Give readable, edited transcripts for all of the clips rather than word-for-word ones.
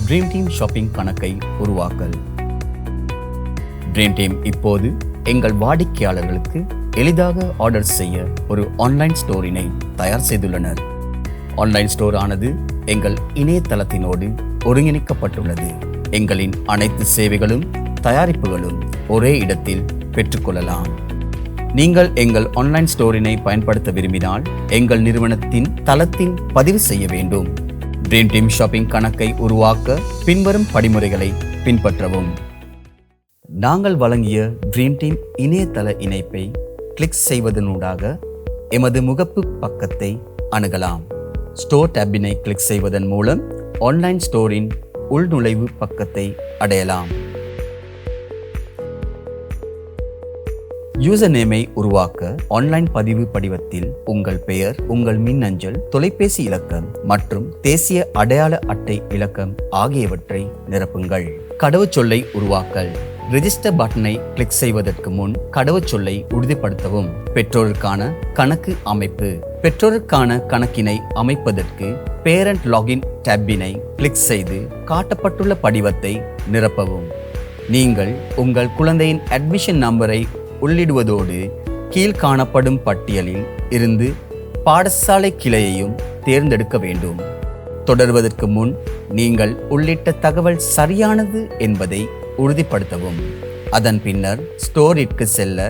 Dream team shopping கணக்கை உருவாக்கல். Dream team இப்போது எங்கள் வாடிக்கையாளர்களுக்கு எளிதாக ஆர்டர் செய்ய ஒரு ஆன்லைன் ஸ்டோரினை தயார் செய்துள்ளனர். ஆன்லைன் ஸ்டோர் ஆனது எங்கள் இணையதளத்தினோடு ஒருங்கிணைக்கப்பட்டுள்ளது. எங்களின் அனைத்து சேவைகளும் தயாரிப்புகளும் ஒரே இடத்தில் பெற்றுக்கொள்ளலாம். நீங்கள் எங்கள் ஆன்லைன் ஸ்டோரினை பயன்படுத்த விரும்பினால் எங்கள் நிறுவனத்தின் தளத்தில் பதிவு செய்ய வேண்டும். ட்ரீம் டீம் ஷாப்பிங் கணக்கை உருவாக்க பின்வரும் படிமுறைகளை பின்பற்றவும். நாங்கள் வழங்கிய ட்ரீம் டீம் இணையதள இணைப்பை கிளிக் செய்வதனூடாக எமது முகப்பு பக்கத்தை அணுகலாம். ஸ்டோர் டேபினை கிளிக் செய்வதன் மூலம் ஆன்லைன் ஸ்டோரின் உள்நுழைவு பக்கத்தை அடையலாம். யூசர் நேமை உருவாக்க ஆன்லைன் பதிவு படிவத்தில் உங்கள் பெயர், உங்கள் மின்னஞ்சல், தொலைபேசி இலக்கம் மற்றும் தேசிய அடையாள அட்டை இலக்கம் ஆகியவற்றை நிரப்புங்கள். கடவுச்சொல்லை உருவாக்கல். ரெஜிஸ்டர் பட்டனை கிளிக் செய்வதற்கு முன் கடவுச்சொல்லை உறுதிப்படுத்தவும். பெற்றோருக்கான கணக்கு அமைப்பு. பெற்றோருக்கான கணக்கினை அமைப்பதற்கு பேரண்ட் லாகின் டேபினை கிளிக் செய்து காட்டப்பட்டுள்ள படிவத்தை நிரப்பவும். நீங்கள் உங்கள் குழந்தையின் அட்மிஷன் நம்பரை உள்ளிடுவதோடு கீழ் காணப்படும் பட்டியலில் இருந்து பாடசாலை கிளையையும் தேர்ந்தெடுக்க வேண்டும். தொடர்வதற்கு முன் நீங்கள் உள்ளிட்ட தகவல் சரியானது என்பதை உறுதிப்படுத்தவும். அதன் பின்னர் ஸ்டோரிற்கு செல்ல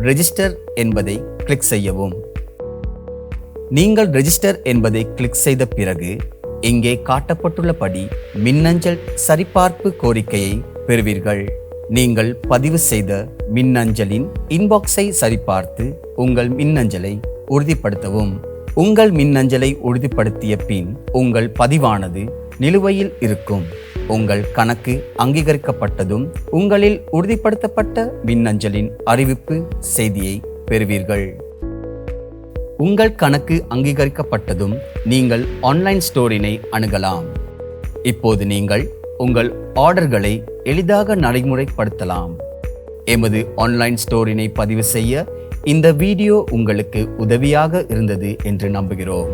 ரெஜிஸ்டர் என்பதை கிளிக் செய்யவும். நீங்கள் ரெஜிஸ்டர் என்பதை கிளிக் செய்த பிறகு இங்கே காட்டப்பட்டுள்ளபடி மின்னஞ்சல் சரிபார்ப்பு கோரிக்கையை பெறுவீர்கள். நீங்கள் பதிவு செய்த மின்னஞ்சலின் இன்பாக்ஸை சரிபார்த்து உங்கள் மின்னஞ்சலை உறுதிப்படுத்தவும். உங்கள் மின்னஞ்சலை உறுதிப்படுத்திய பின் உங்கள் பதிவானது நிலுவையில் இருக்கும். உங்கள் கணக்கு அங்கீகரிக்கப்பட்டதும் உங்களில் உறுதிப்படுத்தப்பட்ட மின்னஞ்சலின் அறிவிப்பு செய்தியை பெறுவீர்கள். உங்கள் கணக்கு அங்கீகரிக்கப்பட்டதும் நீங்கள் ஆன்லைன் ஸ்டோரினை அணுகலாம். இப்போது நீங்கள் உங்கள் ஆர்டர்களை எளிதாக நடைமுறைப்படுத்தலாம். எமது ஆன்லைன் ஸ்டோரினை பதிவு செய்ய இந்த வீடியோ உங்களுக்கு உதவியாக இருந்தது என்று நம்புகிறோம்.